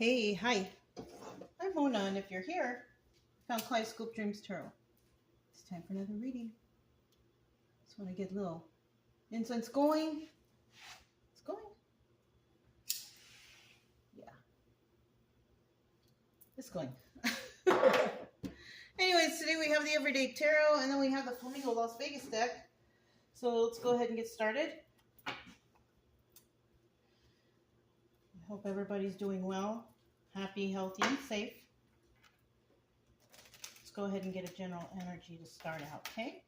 Hey, hi. I'm Mona, and if you're here, found Kaleidoscope Dreams Tarot. It's time for another reading. Just want to get a little incense going. It's going. Yeah, it's going. Anyways, today we have the Everyday Tarot, and then we have the Flamingo Las Vegas deck. So let's go ahead and get started. I hope everybody's doing well, happy, healthy, and safe. Let's go ahead and get a general energy to start out, okay?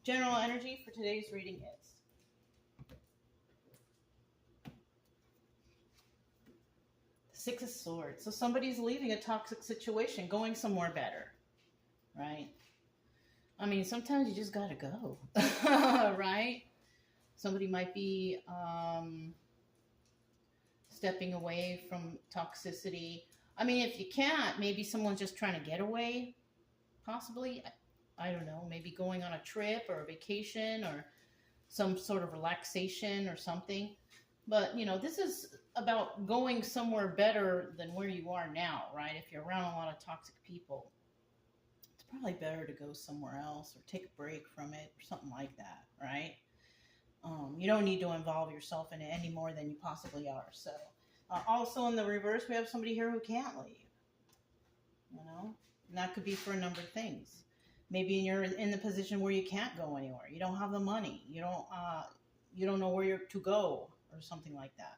General energy for today's reading is the Six of Swords. So somebody's leaving a toxic situation, going somewhere better, right? I mean, sometimes you just gotta go, right? Somebody might be stepping away from toxicity. I mean, if you can't, maybe someone's just trying to get away, possibly. I don't know, maybe going on a trip or a vacation or some sort of relaxation or something. But, you know, this is about going somewhere better than where you are now, right? If you're around a lot of toxic people, it's probably better to go somewhere else or take a break from it or something like that, right? You don't need to involve yourself in it any more than you possibly are. So, also in the reverse, we have somebody here who can't leave, you know? And that could be for a number of things. Maybe you're in the position where you can't go anywhere. You don't have the money. You don't know where you're to go or something like that.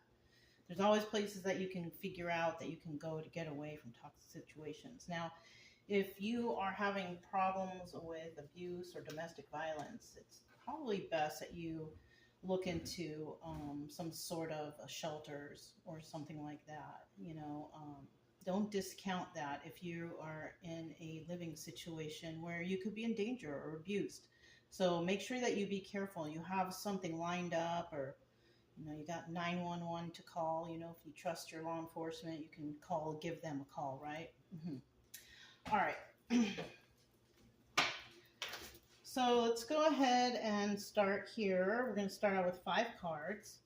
There's always places that you can figure out that you can go to get away from toxic situations. Now, if you are having problems with abuse or domestic violence, it's probably best that you look into some sort of shelters or something like that. You know, don't discount that if you are in a living situation where you could be in danger or abused. So make sure that you be careful. You have something lined up, or you know, you got 911 to call. You know, if you trust your law enforcement, you can call, give them a call, right? All right. So let's go ahead and start here. We're going to start out with 5 cards.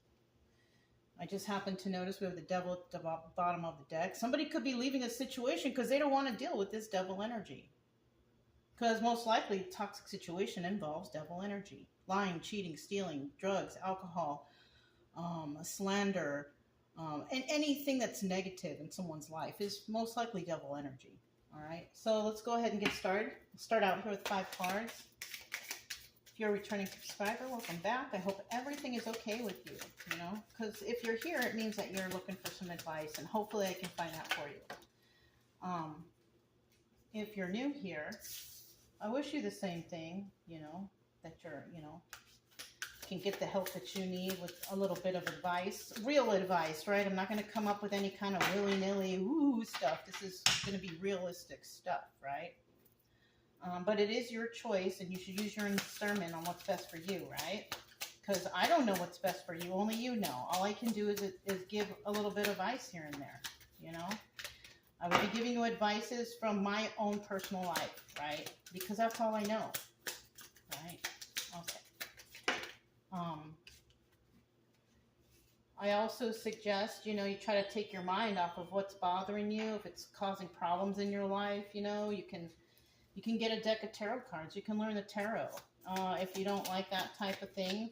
I just happened to notice we have the devil at the bottom of the deck. Somebody could be leaving a situation because they don't want to deal with this devil energy. Because most likely, toxic situation involves devil energy. Lying, cheating, stealing, drugs, alcohol, slander, and anything that's negative in someone's life is most likely devil energy. All right, so let's go ahead and get started. We'll start out here with 5 cards. If you're a returning subscriber, welcome back. I hope everything is okay with you, you know, because if you're here, it means that you're looking for some advice, and hopefully I can find that for you. If you're new here, I wish you the same thing, you know, that you're, you know, can get the help that you need with a little bit of advice, real advice, right? I'm not going to come up with any kind of willy-nilly woo stuff. This is going to be realistic stuff, right? But it is your choice, and you should use your discernment on what's best for you, right? Because I don't know what's best for you. Only you know. All I can do is give a little bit of advice here and there, you know? I would be giving you advices from my own personal life, right? Because that's all I know, right? Okay. I also suggest, you know, you try to take your mind off of what's bothering you. If it's causing problems in your life, you know, you can get a deck of tarot cards. You can learn the tarot. If you don't like that type of thing,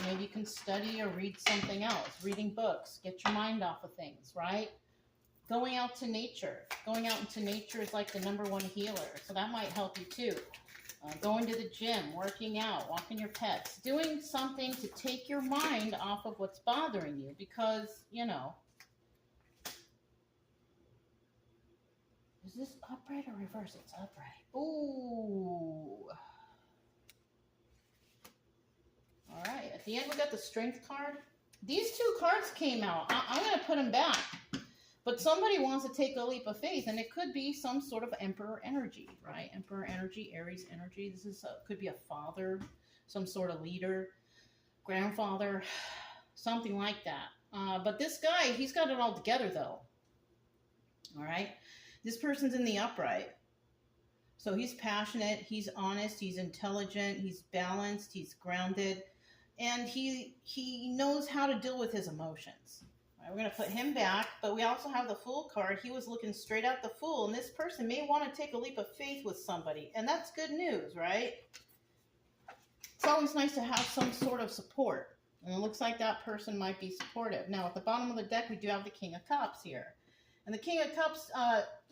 maybe you can study or read something else. Reading books. Get your mind off of things, right? Going out to nature. Going out into nature is like the #1 healer. So that might help you too. Going to the gym, working out, walking your pets. Doing something to take your mind off of what's bothering you. Because, you know, is this upright or reverse? It's upright. Ooh. All right. At the end, we got the Strength card. These 2 cards came out. I'm going to put them back. But somebody wants to take a leap of faith, and it could be some sort of Emperor energy, right? Emperor energy, Aries energy. This is could be a father, some sort of leader, grandfather, something like that. But this guy, he's got it all together, though. All right? This person's in the upright. So he's passionate, he's honest, he's intelligent, he's balanced, he's grounded. and he knows how to deal with his emotions. All right, we're going to put him back, but we also have the Fool card. He was looking straight at the Fool, and this person may want to take a leap of faith with somebody, and that's good news, right? It's always nice to have some sort of support. And it looks like that person might be supportive. Now, at the bottom of the deck, we do have the King of Cups here. And the King of Cups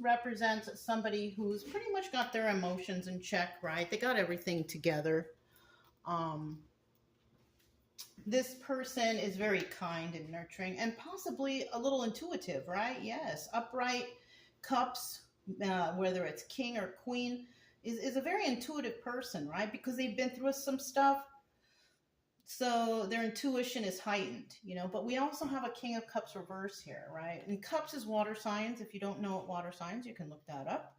represents somebody who's pretty much got their emotions in check, right? They got everything together. This person is very kind and nurturing and possibly a little intuitive, right? Yes. Upright cups, whether it's king or queen, is a very intuitive person, right? Because they've been through some stuff. So their intuition is heightened, you know, but we also have a King of Cups reverse here, right? And Cups is water signs. If you don't know what water signs, you can look that up.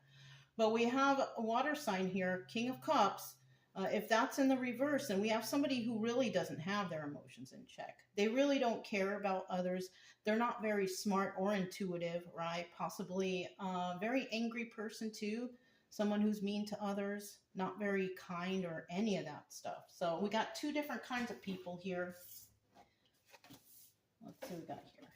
But we have a water sign here, King of Cups. If that's in the reverse, then we have somebody who really doesn't have their emotions in check. They really don't care about others. They're not very smart or intuitive, right? Possibly a very angry person too. Someone who's mean to others, not very kind or any of that stuff. So we got two different kinds of people here. Let's see what we got here.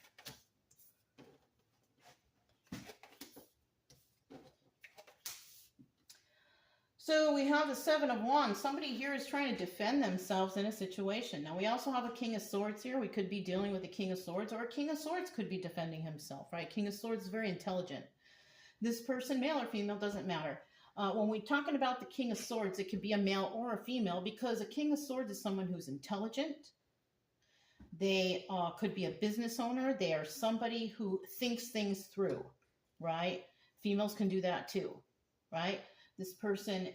So we have the Seven of Wands. Somebody here is trying to defend themselves in a situation. Now we also have a King of Swords here. We could be dealing with a King of Swords, or a King of Swords could be defending himself, right? King of Swords is very intelligent. This person, male or female, doesn't matter. When we're talking about the King of Swords, it could be a male or a female, because a King of Swords is someone who's intelligent. They could be a business owner. They are somebody who thinks things through, right? Females can do that too, right? This person,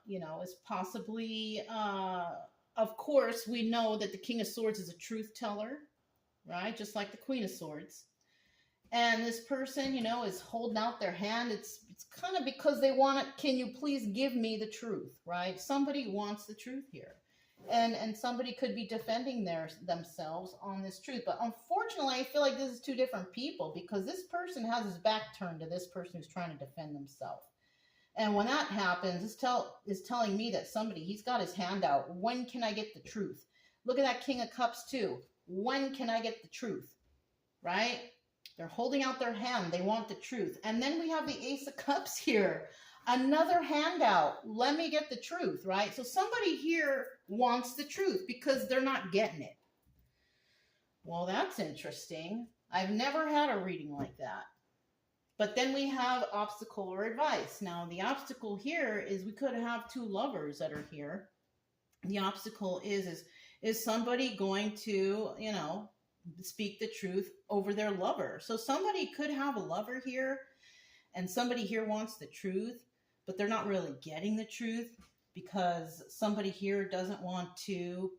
you know, is possibly, of course, we know that the King of Swords is a truth teller, right? Just like the Queen of Swords. And this person, you know, is holding out their hand. It's kind of because they want it. Can you please give me the truth, right? Somebody wants the truth here. And somebody could be defending themselves on this truth. But unfortunately, I feel like this is two different people, because this person has his back turned to this person who's trying to defend themselves. And when that happens, it's telling me that somebody, he's got his hand out. When can I get the truth? Look at that King of Cups too. When can I get the truth, right? They're holding out their hand. They want the truth. And then we have the Ace of Cups here. Another handout. Let me get the truth, right? So somebody here wants the truth because they're not getting it. Well, that's interesting. I've never had a reading like that. But then we have obstacle or advice. Now, the obstacle here is we could have two lovers that are here. The obstacle is somebody going to, you know, speak the truth over their lover. So somebody could have a lover here, and somebody here wants the truth, but they're not really getting the truth because somebody here doesn't want to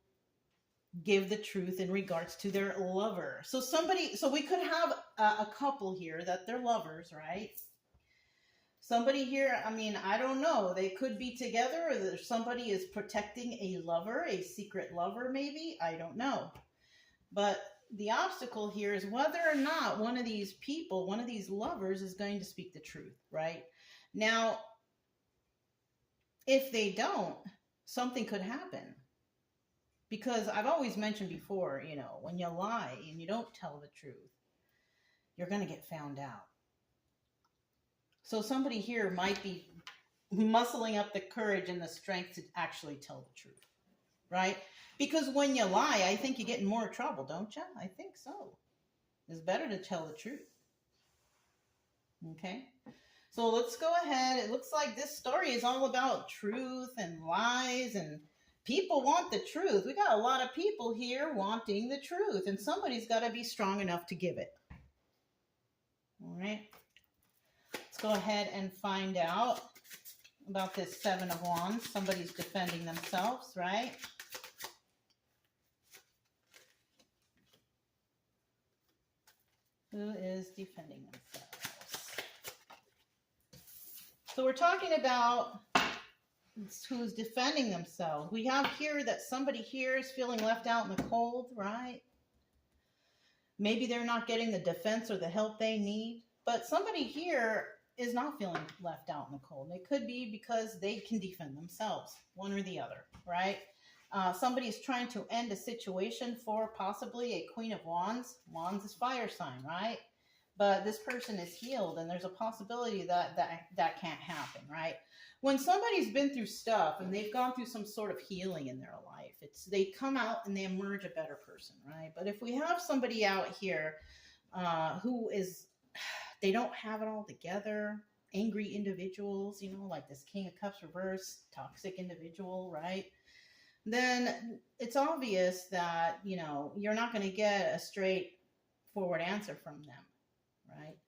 give the truth in regards to their lover. So we could have a couple here that they're lovers, right? Somebody here, I mean, I don't know. They could be together, or somebody is protecting a lover, a secret lover maybe. I don't know. But the obstacle here is whether or not one of these people, one of these lovers, is going to speak the truth, right? Now, if they don't, something could happen. Because I've always mentioned before, you know, when you lie and you don't tell the truth, you're going to get found out. So somebody here might be muscling up the courage and the strength to actually tell the truth, right? Because when you lie, I think you get in more trouble, don't you? I think so. It's better to tell the truth. Okay? So let's go ahead. It looks like this story is all about truth and lies, and people want the truth. We got a lot of people here wanting the truth, and somebody's got to be strong enough to give it. All right? Let's go ahead and find out about this Seven of Wands. Somebody's defending themselves, right? Who is defending themselves? So we're talking about who's defending themselves. We have here that somebody here is feeling left out in the cold, right? Maybe they're not getting the defense or the help they need, but somebody here is not feeling left out in the cold. It could be because they can defend themselves, one or the other, right? Somebody's trying to end a situation for possibly a Queen of Wands. Wands is fire sign, right? But this person is healed, and there's a possibility that can't happen, right? When somebody's been through stuff and they've gone through some sort of healing in their life, they come out and they emerge a better person, right? But if we have somebody out here who is, they don't have it all together, angry individuals, like this King of Cups reverse, toxic individual, right? Then it's obvious that, you're not going to get a straightforward answer from them, right?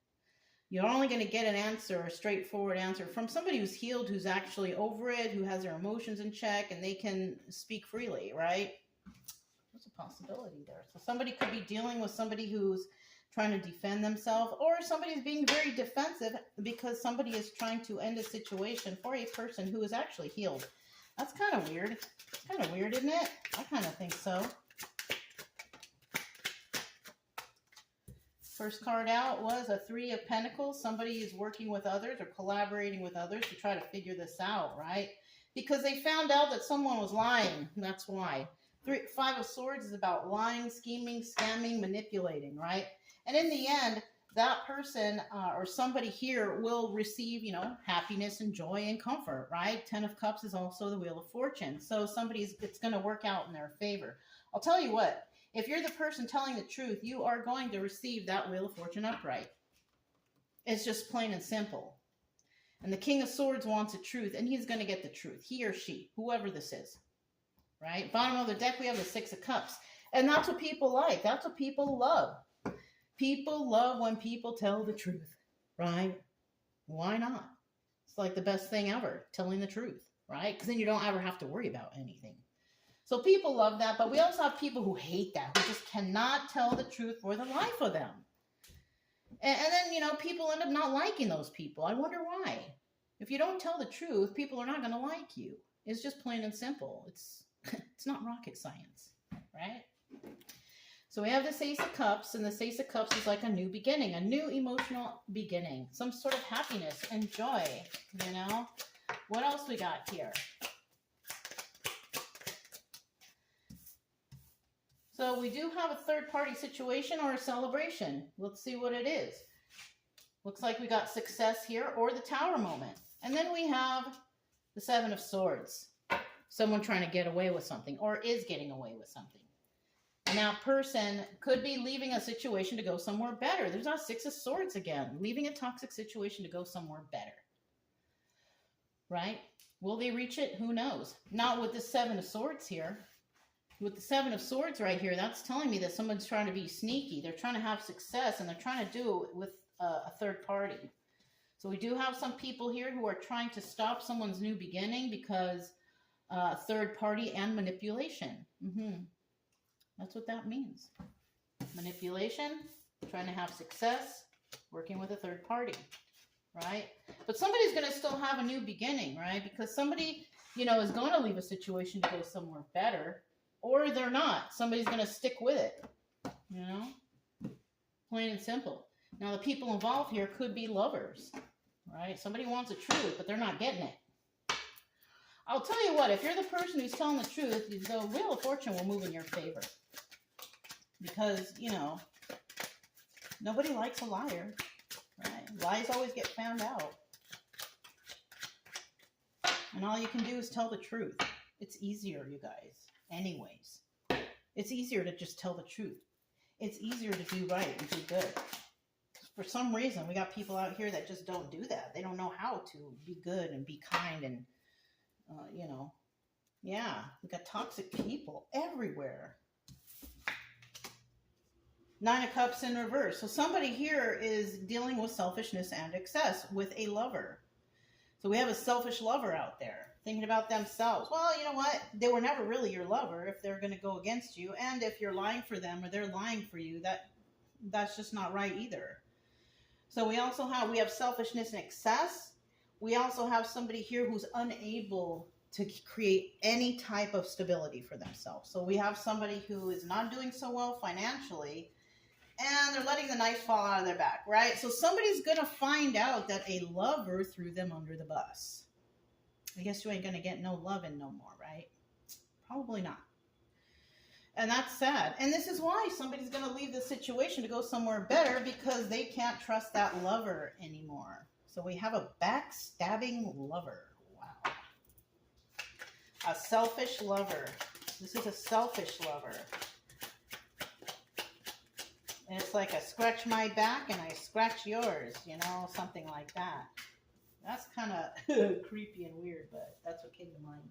You're only going to get a straightforward answer from somebody who's healed, who's actually over it, who has their emotions in check, and they can speak freely, right? There's a possibility there. So somebody could be dealing with somebody who's trying to defend themselves, or somebody's being very defensive because somebody is trying to end a situation for a person who is actually healed. That's kind of weird. It's kind of weird, isn't it? I kind of think so. First card out was a 3 of Pentacles. Somebody is working with others or collaborating with others to try to figure this out, right? Because they found out that someone was lying. That's why. 5 of Swords is about lying, scheming, scamming, manipulating, right? And in the end, that person or somebody here will receive, happiness and joy and comfort, right? 10 of Cups is also the Wheel of Fortune. So it's going to work out in their favor. I'll tell you what. If you're the person telling the truth, you are going to receive that Wheel of Fortune upright. It's just plain and simple. And the King of Swords wants the truth, and he's going to get the truth. He or she, whoever this is. Right? Bottom of the deck, we have the 6 of Cups. And that's what people like. That's what people love. People love when people tell the truth. Right? Why not? It's like the best thing ever, telling the truth. Right? Because then you don't ever have to worry about anything. So people love that, but we also have people who hate that, who just cannot tell the truth for the life of them. And then, people end up not liking those people. I wonder why. If you don't tell the truth, people are not going to like you. It's just plain and simple. It's not rocket science, right? So we have this Ace of Cups, and this Ace of Cups is like a new beginning, a new emotional beginning, some sort of happiness and joy, What else we got here? So we do have a third-party situation or a celebration. Let's see what it is. Looks like we got success here or the Tower moment. And then we have the 7 of Swords. Someone trying to get away with something or is getting away with something. And that person could be leaving a situation to go somewhere better. There's our 6 of Swords again. Leaving a toxic situation to go somewhere better. Right? Will they reach it? Who knows? Not with the 7 of Swords here. With the 7 of Swords right here, that's telling me that someone's trying to be sneaky. They're trying to have success, and they're trying to do it with a third party. So we do have some people here who are trying to stop someone's new beginning because third party and manipulation. That's what that means. Manipulation, trying to have success, working with a third party, right? But somebody's going to still have a new beginning, right? Because somebody, is going to leave a situation to go somewhere better. Or they're not. Somebody's going to stick with it. Plain and simple. Now, the people involved here could be lovers. Right? Somebody wants the truth, but they're not getting it. I'll tell you what. If you're the person who's telling the truth, the Wheel of Fortune will move in your favor. Because, nobody likes a liar. Right? Lies always get found out. And all you can do is tell the truth. It's easier, you guys. Anyways, it's easier to just tell the truth. It's easier to do right and do good. For some reason, we got people out here that just don't do that. They don't know how to be good and be kind and, yeah, we got toxic people everywhere. 9 of Cups in reverse. So somebody here is dealing with selfishness and excess with a lover. So we have a selfish lover out there. Thinking about themselves. Well, you know what? They were never really your lover if they're going to go against you. And if you're lying for them or they're lying for you, that's just not right either. So we have selfishness and excess. We also have somebody here who's unable to create any type of stability for themselves. So we have somebody who is not doing so well financially, and they're letting the knife fall out of their back, right? So somebody's going to find out that a lover threw them under the bus. I guess you ain't going to get no loving no more, right? Probably not. And that's sad. And this is why somebody's going to leave the situation to go somewhere better, because they can't trust that lover anymore. So we have a backstabbing lover. Wow. A selfish lover. This is a selfish lover. And it's like I scratch my back and I scratch yours, you know, something like that. That's kind of creepy and weird, but that's what came to mind.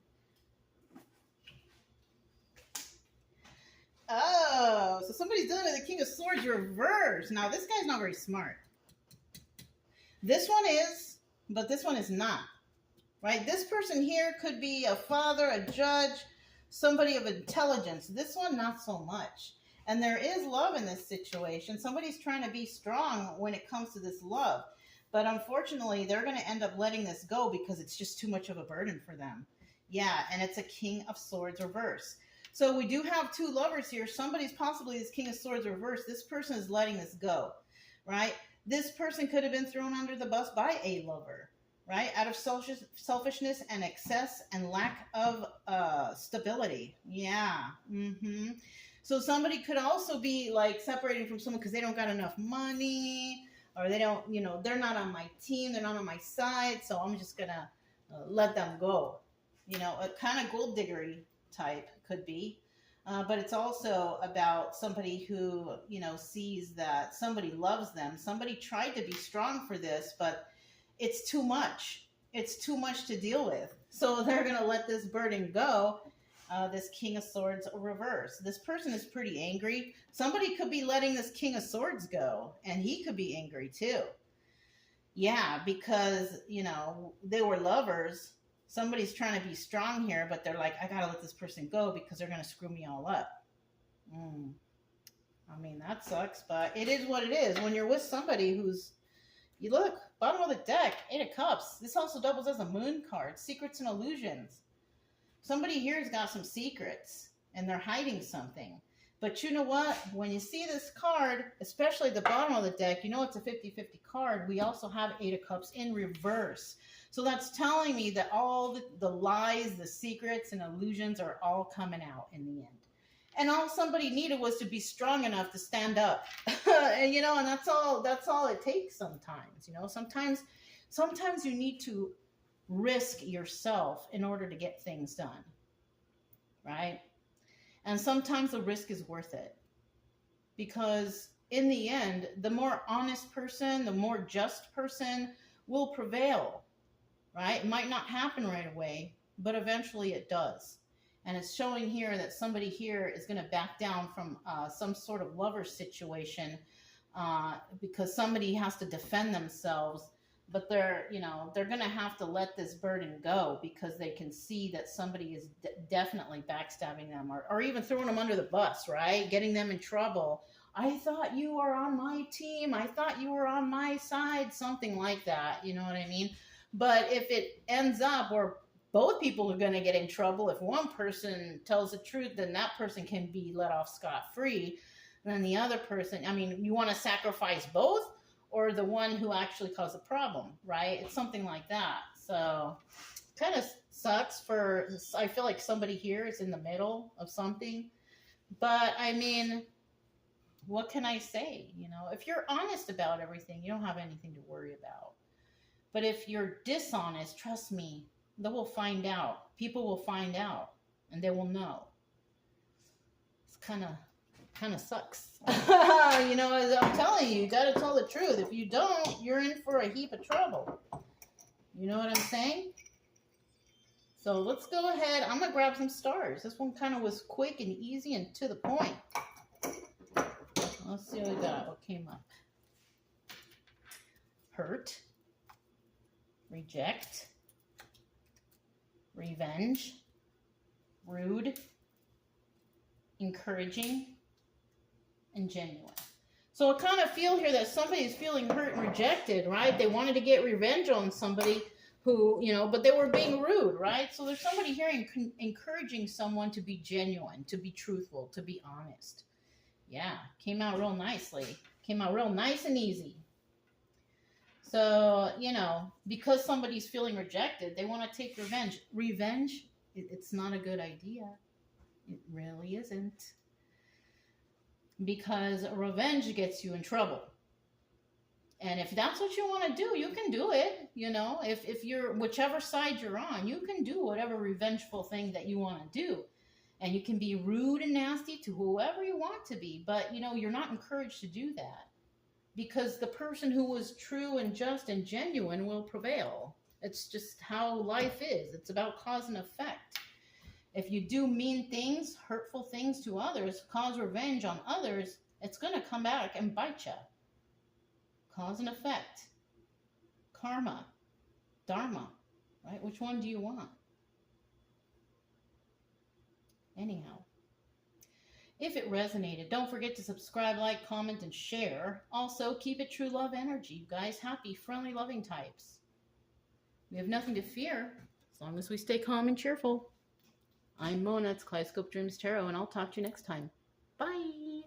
Oh, so somebody's dealing with the King of Swords reverse. Now, this guy's not very smart. This one is, but this one is not. Right? This person here could be a father, a judge, somebody of intelligence. This one, not so much. And there is love in this situation. Somebody's trying to be strong when it comes to this love. But unfortunately, they're going to end up letting this go because it's just too much of a burden for them. Yeah, and it's a King of Swords reverse. So we do have two lovers here. Somebody's possibly this King of Swords reverse. This person is letting this go, right? This person could have been thrown under the bus by a lover, right? Out of selfishness and excess and lack of stability. Yeah. So somebody could also be like separating from someone because they don't got enough money, or they don't, you know, they're not on my team, they're not on my side, so I'm just going to let them go. You know, a kind of gold diggery type could be. But it's also about somebody who, you know, sees that somebody loves them. Somebody tried to be strong for this, but it's too much. It's too much to deal with. So they're going to let this burden go. This King of Swords reverse. This person is pretty angry. Somebody could be letting this King of Swords go, and he could be angry too. Yeah, because, you know, they were lovers. Somebody's trying to be strong here, but they're like, I got to let this person go because they're going to screw me all up. I mean, that sucks, but it is what it is. When you're with somebody who's, you look, bottom of the deck, 8 of Cups. This also doubles as a moon card, secrets and illusions. Somebody here has got some secrets, and they're hiding something. But you know what? When you see this card, especially the bottom of the deck, you know it's a 50-50 card. We also have 8 of Cups in reverse. So that's telling me that all the lies, the secrets, and illusions are all coming out in the end. And all somebody needed was to be strong enough to stand up. And, you know, and that's all it takes sometimes. You know, sometimes you need to risk yourself in order to get things done. Right? And sometimes the risk is worth it. Because in the end, the more honest person, the more just person will prevail. Right? It might not happen right away, but eventually it does. And it's showing here that somebody here is going to back down from some sort of lover situation because somebody has to defend themselves. But they're going to have to let this burden go because they can see that somebody is definitely backstabbing them or even throwing them under the bus, right? Getting them in trouble. I thought you were on my team. I thought you were on my side. Something like that. You know what I mean? But if it ends up where both people are going to get in trouble, if one person tells the truth, then that person can be let off scot-free. Then the other person, I mean, you want to sacrifice both or the one who actually caused the problem, right? It's something like that. So kind of sucks I feel like somebody here is in the middle of something. But I mean, what can I say? You know, if you're honest about everything, you don't have anything to worry about. But if you're dishonest, trust me, they will find out. People will find out, and they will know. It's kind of sucks. You know, as I'm telling you, you got to tell the truth. If you don't, you're in for a heap of trouble. You know what I'm saying? So let's go ahead. I'm going to grab some stars. This one kind of was quick and easy and to the point. Let's see what we got. What came up? Hurt. Reject, revenge, rude, encouraging, and genuine. So I kind of feel here that somebody is feeling hurt and rejected, right? They wanted to get revenge on somebody who, you know, but they were being rude, right? So there's somebody here encouraging someone to be genuine, to be truthful, to be honest. Yeah, came out real nicely. Came out real nice and easy. So, you know, because somebody's feeling rejected, they want to take revenge. Revenge, it's not a good idea. It really isn't. Because revenge gets you in trouble. And if that's what you want to do, you can do it. You know, if you're, whichever side you're on, you can do whatever revengeful thing that you want to do. And you can be rude and nasty to whoever you want to be. But, you know, you're not encouraged to do that. Because the person who was true and just and genuine will prevail. It's just how life is. It's about cause and effect. If you do mean things, hurtful things to others, cause revenge on others, it's going to come back and bite you. Cause and effect. Karma. Dharma. Right? Which one do you want? Anyhow. If it resonated, don't forget to subscribe, like, comment, and share. Also, keep it true love energy. You guys, happy, friendly, loving types. We have nothing to fear as long as we stay calm and cheerful. I'm Mona, it's Kaleidoscope Dreams Tarot, and I'll talk to you next time. Bye!